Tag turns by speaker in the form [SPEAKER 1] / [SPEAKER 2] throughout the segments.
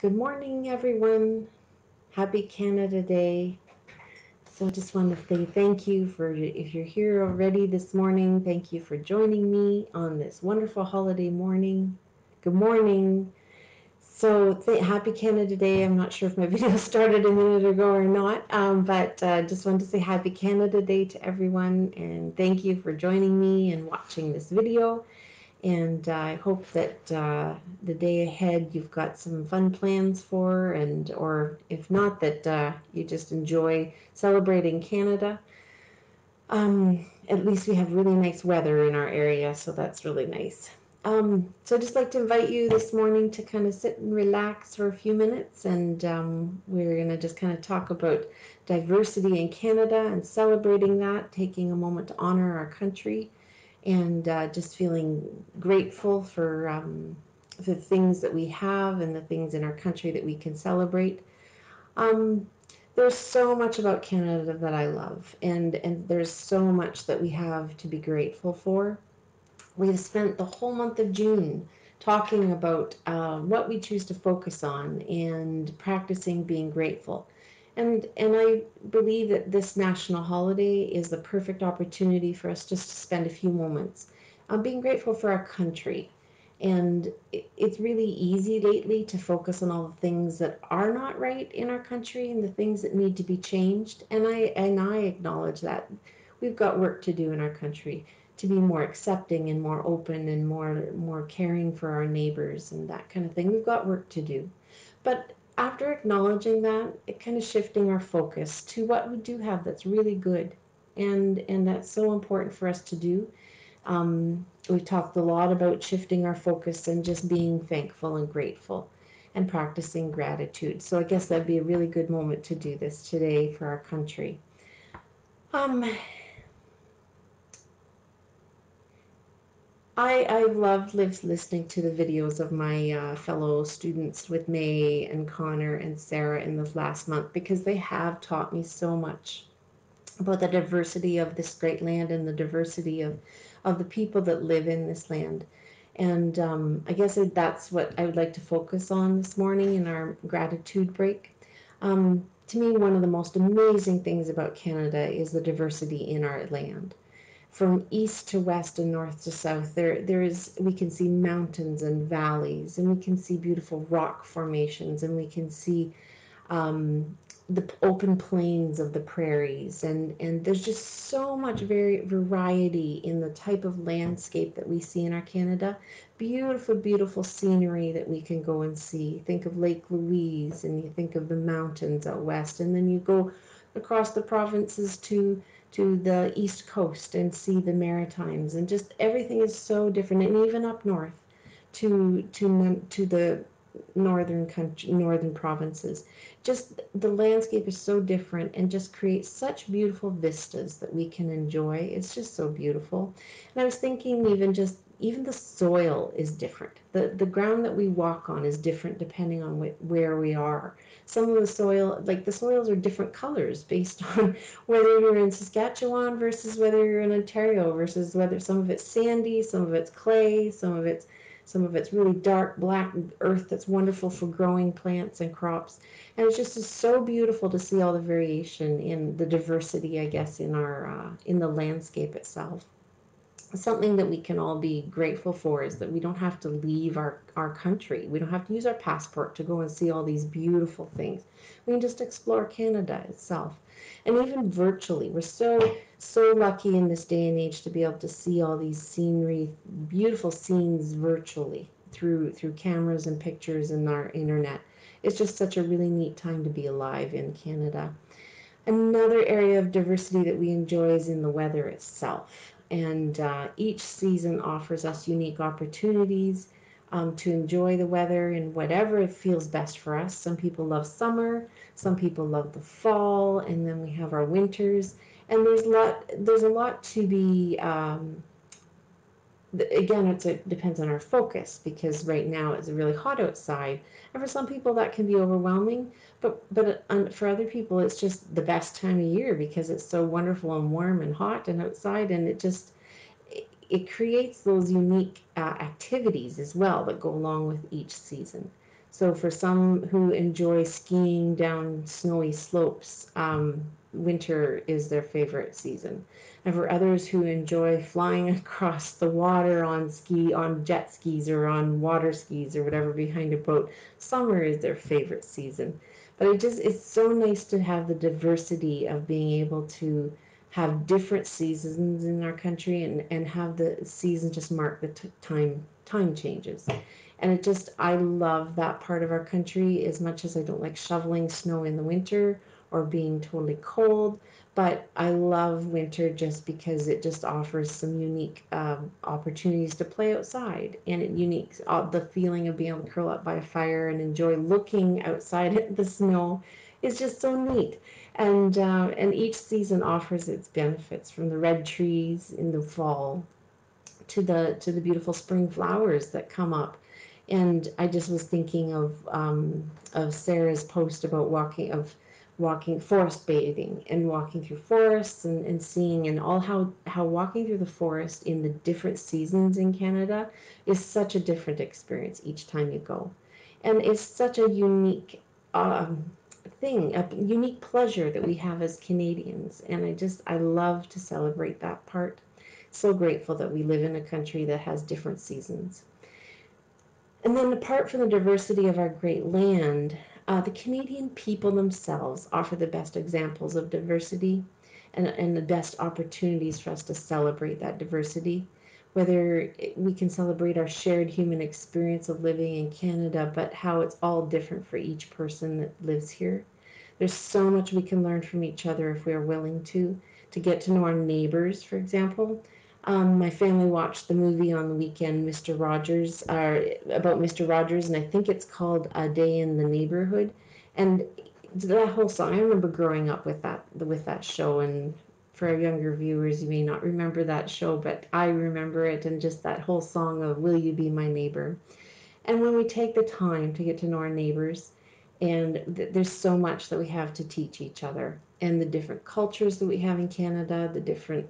[SPEAKER 1] Good morning, everyone. Happy Canada Day. So I just want to say thank you for, if you're here already this morning, thank you for joining me on this wonderful holiday morning. Good morning. So happy Canada Day. I'm not sure if my video started a minute ago or not, but just wanted to say happy Canada Day to everyone, and thank you for joining me and watching this video. And I hope that the day ahead you've got some fun plans for, and or if not, that you just enjoy celebrating Canada. At least we have really nice weather in our area, so that's really nice. So I'd just like to invite you this morning to kind of sit and relax for a few minutes, and we're going to just kind of talk about diversity in Canada and celebrating that, taking a moment to honor our country, and just feeling grateful for the things that we have and the things in our country that we can celebrate. Um, there's so much about Canada that I love, and there's so much that we have to be grateful for. We've spent the whole month of June talking about what we choose to focus on and practicing being grateful. And I believe that this national holiday is the perfect opportunity for us just to spend a few moments being grateful for our country. And it's really easy lately to focus on all the things that are not right in our country and the things that need to be changed. And I acknowledge that we've got work to do in our country to be more accepting and more open and more caring for our neighbors and that kind of thing. We've got work to do. But after acknowledging that, it kind of shifting our focus to what we do have that's really good. And that's so important for us to do. We've talked a lot about shifting our focus and just being thankful and grateful and practicing gratitude. So I guess that'd be a really good moment to do this today for our country. Um, I've loved listening to the videos of my fellow students with May and Connor and Sarah in this last month, because they have taught me so much about the diversity of this great land and the diversity of the people that live in this land. And I guess that's what I would like to focus on this morning in our gratitude break. To me, one of the most amazing things about Canada is the diversity in our land. From east to west and north to south, there is, we can see mountains and valleys, and we can see beautiful rock formations, and we can see the open plains of the prairies, and there's just so much variety in the type of landscape that we see in our Canada. Beautiful, beautiful scenery that we can go and see. Think of Lake Louise, and you think of the mountains out west, and then you go across the provinces to the east coast and see the Maritimes, and just everything is so different. And even up north to the northern provinces, just the landscape is so different and just creates such beautiful vistas that we can enjoy. It's just so beautiful. And I was thinking, even the soil is different. The ground that we walk on is different depending on where we are. Some of the soil, like the soils, are different colors based on whether you're in Saskatchewan versus whether you're in Ontario, versus whether some of it's sandy, some of it's clay, some of it's really dark black earth that's wonderful for growing plants and crops. And it's just so beautiful to see all the variation in the diversity, I guess, in our in the landscape itself. Something that we can all be grateful for is that we don't have to leave our country. We don't have to use our passport to go and see all these beautiful things. We can just explore Canada itself. And even virtually, we're so lucky in this day and age to be able to see all these scenery, beautiful scenes virtually through cameras and pictures and our internet. It's just such a really neat time to be alive in Canada. Another area of diversity that we enjoy is in the weather itself. And each season offers us unique opportunities to enjoy the weather in whatever it feels best for us. Some people love summer, some people love the fall, and then we have our winters. And there's a lot to be again, it depends on our focus, because right now it's really hot outside, and for some people that can be overwhelming. But for other people, it's just the best time of year because it's so wonderful and warm and hot and outside, and it creates those unique activities as well that go along with each season. So for some who enjoy skiing down snowy slopes, winter is their favorite season. And for others who enjoy flying across the water on jet skis or on water skis or whatever behind a boat, summer is their favorite season. But it's so nice to have the diversity of being able to have different seasons in our country, and have the season just mark the time changes. And I love that part of our country as much as I don't like shoveling snow in the winter or being totally cold. But I love winter just because it just offers some unique opportunities to play outside, and the feeling of being able to curl up by a fire and enjoy looking outside at the snow is just so neat. And each season offers its benefits, from the red trees in the fall to the beautiful spring flowers that come up. And I just was thinking of Sarah's post about walking forest bathing and walking through forests, and seeing and all how walking through the forest in the different seasons in Canada is such a different experience each time you go. And it's such a unique thing, a unique pleasure that we have as Canadians. And I love to celebrate that part. So grateful that we live in a country that has different seasons. And then, apart from the diversity of our great land, the Canadian people themselves offer the best examples of diversity, and the best opportunities for us to celebrate that diversity. Whether we can celebrate our shared human experience of living in Canada, but how it's all different for each person that lives here. There's so much we can learn from each other if we're willing to get to know our neighbors, for example. My family watched the movie on the weekend, Mr. Rogers, about Mr. Rogers, and I think it's called A Day in the Neighborhood. And that whole song, I remember growing up with that show. And for our younger viewers, you may not remember that show, but I remember it, and just that whole song of "Will You Be My Neighbor." And when we take the time to get to know our neighbors, and there's so much that we have to teach each other, and the different cultures that we have in Canada, the different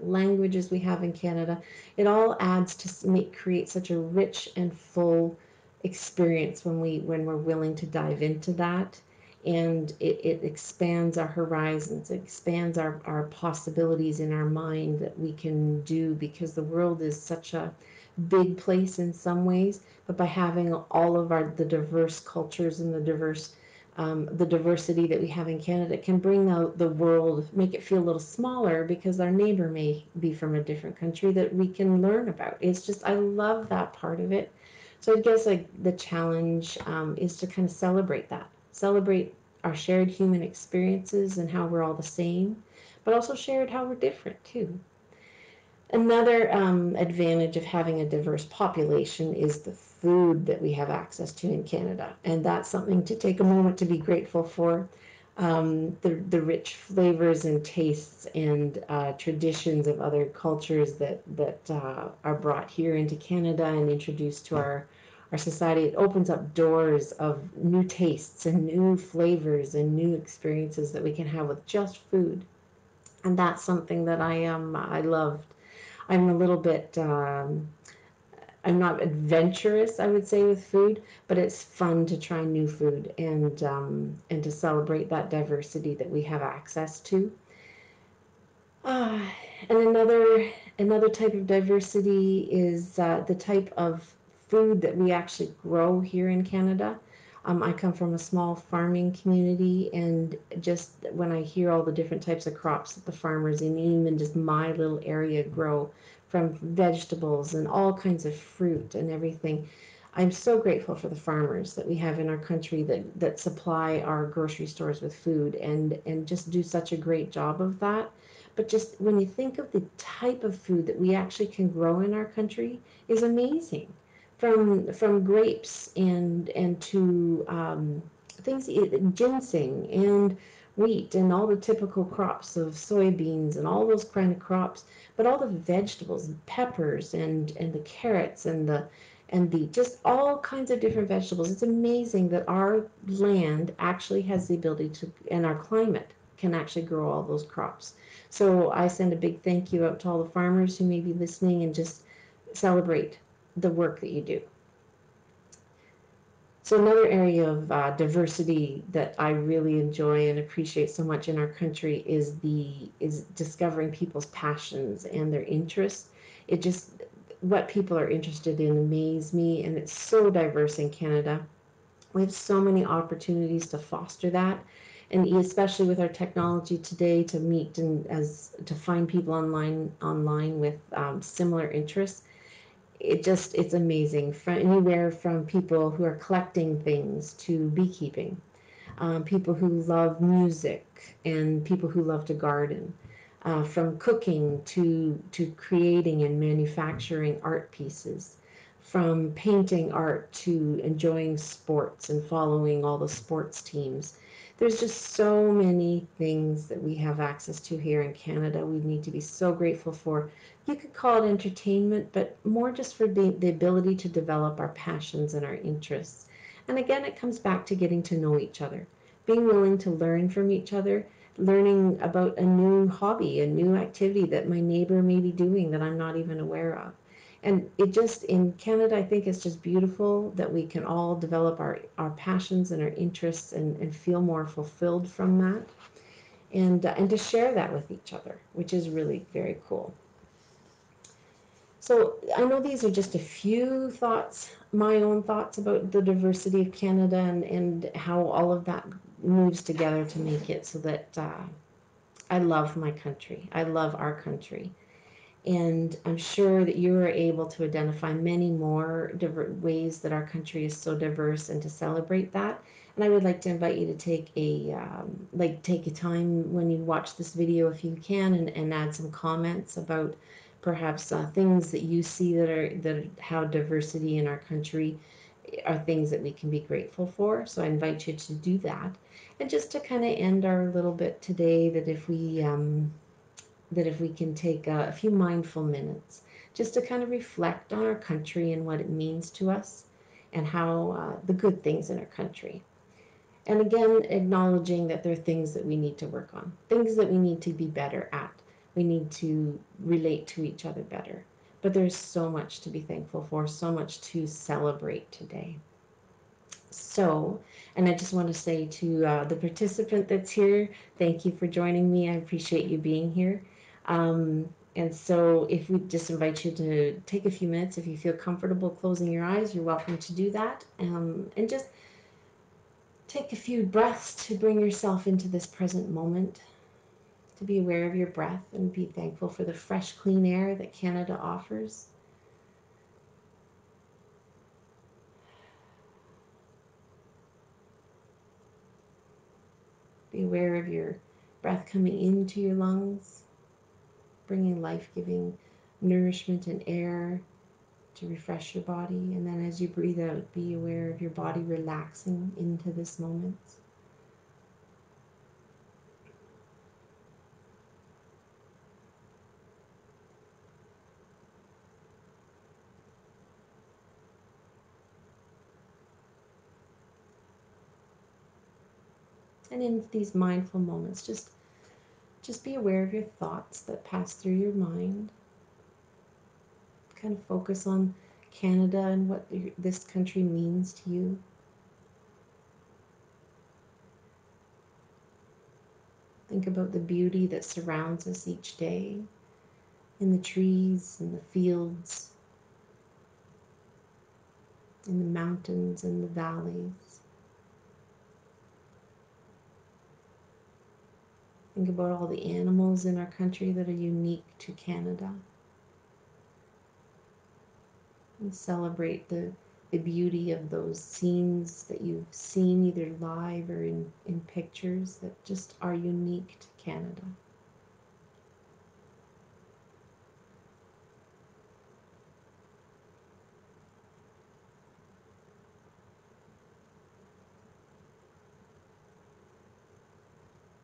[SPEAKER 1] languages we have in Canada, it all adds to create such a rich and full experience when we're willing to dive into that. And it expands our horizons, it expands our possibilities in our mind that we can do, because the world is such a big place in some ways. But by having all of the diverse cultures and the diversity that we have in Canada, can bring the world, make it feel a little smaller, because our neighbor may be from a different country that we can learn about. I love that part of it. So I guess, like, the challenge is to kind of celebrate our shared human experiences and how we're all the same, but also shared how we're different too. Another advantage of having a diverse population is the food that we have access to in Canada, and that's something to take a moment to be grateful for. The rich flavors and tastes and traditions of other cultures that are brought here into Canada and introduced to our society. It opens up doors of new tastes and new flavors and new experiences that we can have with just food, and that's something that I love. I'm a little bit, I'm not adventurous, I would say, with food, but it's fun to try new food, and to celebrate that diversity that we have access to. Uh, and another type of diversity is the type of food that we actually grow here in Canada. I come from a small farming community, and just when I hear all the different types of crops that the farmers in even just my little area grow, from vegetables and all kinds of fruit and everything, I'm so grateful for the farmers that we have in our country that supply our grocery stores with food, and just do such a great job of that. But just when you think of the type of food that we actually can grow in our country, is amazing. From grapes and to things, ginseng and wheat and all the typical crops of soybeans and all those kind of crops, but all the vegetables, peppers and the carrots and the just all kinds of different vegetables. It's amazing that our land actually has the ability to, and our climate can actually grow all those crops. So I send a big thank you out to all the farmers who may be listening, and just celebrate the work that you do. So another area of diversity that I really enjoy and appreciate so much in our country is discovering people's passions and their interests. It just what people are interested in amaze me, and it's so diverse in Canada. We have so many opportunities to foster that, and especially with our technology today, to meet and as to find people online with similar interests. It's amazing, from anywhere from people who are collecting things to beekeeping, people who love music, and people who love to garden, from cooking to creating and manufacturing art pieces, from painting art to enjoying sports and following all the sports teams. There's just so many things that we have access to here in Canada. We need to be so grateful for. You could call it entertainment, but more just for the ability to develop our passions and our interests. And again, it comes back to getting to know each other, being willing to learn from each other, learning about a new hobby, a new activity that my neighbor may be doing that I'm not even aware of. And it just, in Canada, I think it's just beautiful that we can all develop our passions and our interests, and feel more fulfilled from that, and to share that with each other, which is really very cool. So I know these are just a few thoughts, my own thoughts about the diversity of Canada, and how all of that moves together to make it so that I love my country. I love our country. And I'm sure that you are able to identify many more ways that our country is so diverse, and to celebrate that. And I would like to invite you to take a time when you watch this video, if you can, and add some comments about perhaps things that you see that how diversity in our country are things that we can be grateful for. So I invite you to do that. And just to kind of end our little bit today, that if we can take a few mindful minutes just to kind of reflect on our country and what it means to us, and how the good things in our country. And again, acknowledging that there are things that we need to work on, things that we need to be better at. We need to relate to each other better. But there's so much to be thankful for, so much to celebrate today. So, and I just want to say to the participant that's here, thank you for joining me. I appreciate you being here. And so, if we just invite you to take a few minutes, if you feel comfortable closing your eyes, you're welcome to do that. And just take a few breaths to bring yourself into this present moment, to be aware of your breath and be thankful for the fresh, clean air that Canada offers. Be aware of your breath coming into your lungs, bringing life-giving nourishment and air to refresh your body. And then as you breathe out, be aware of your body relaxing into this moment. And in these mindful moments, just be aware of your thoughts that pass through your mind. Kind of focus on Canada and what this country means to you. Think about the beauty that surrounds us each day, in the trees, in the fields, in the mountains, in the valleys. Think about all the animals in our country that are unique to Canada. And celebrate the beauty of those scenes that you've seen either live or in pictures that just are unique to Canada.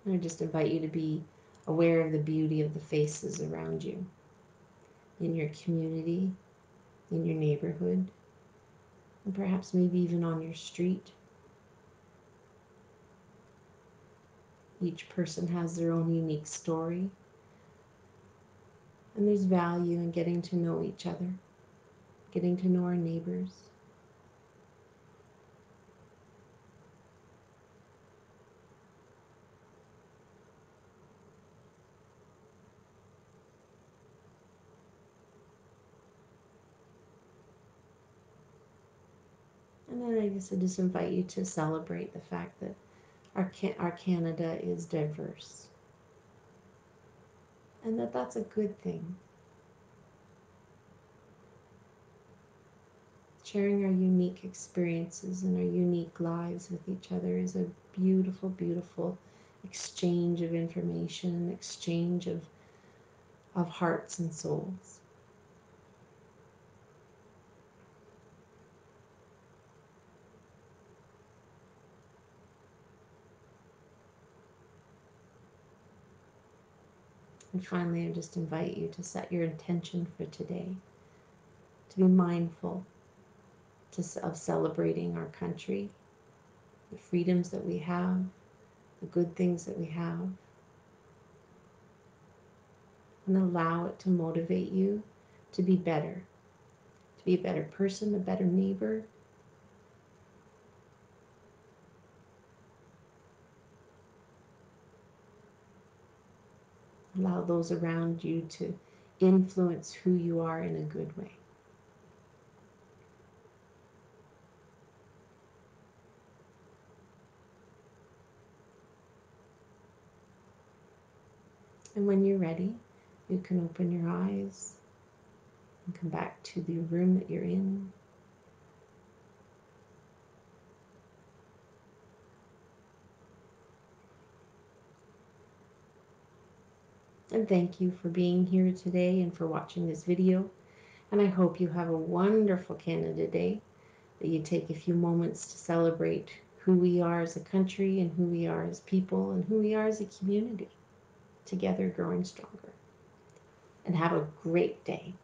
[SPEAKER 1] And I just invite you to be aware of the beauty of the faces around you, in your community, in your neighborhood, and perhaps maybe even on your street. Each person has their own unique story, and there's value in getting to know each other, getting to know our neighbors. then I guess I just invite you to celebrate the fact that our Canada is diverse, and that's a good thing. Sharing our unique experiences and our unique lives with each other is a beautiful, beautiful exchange of information, an exchange of hearts and souls. And finally, I just invite you to set your intention for today, to be mindful of celebrating our country, the freedoms that we have, the good things that we have, and allow it to motivate you to be better, to be a better person, a better neighbor. Allow those around you to influence who you are in a good way. And when you're ready, you can open your eyes and come back to the room that you're in. And thank you for being here today and for watching this video. And I hope you have a wonderful Canada Day, that you take a few moments to celebrate who we are as a country and who we are as people and who we are as a community, together growing stronger. And have a great day.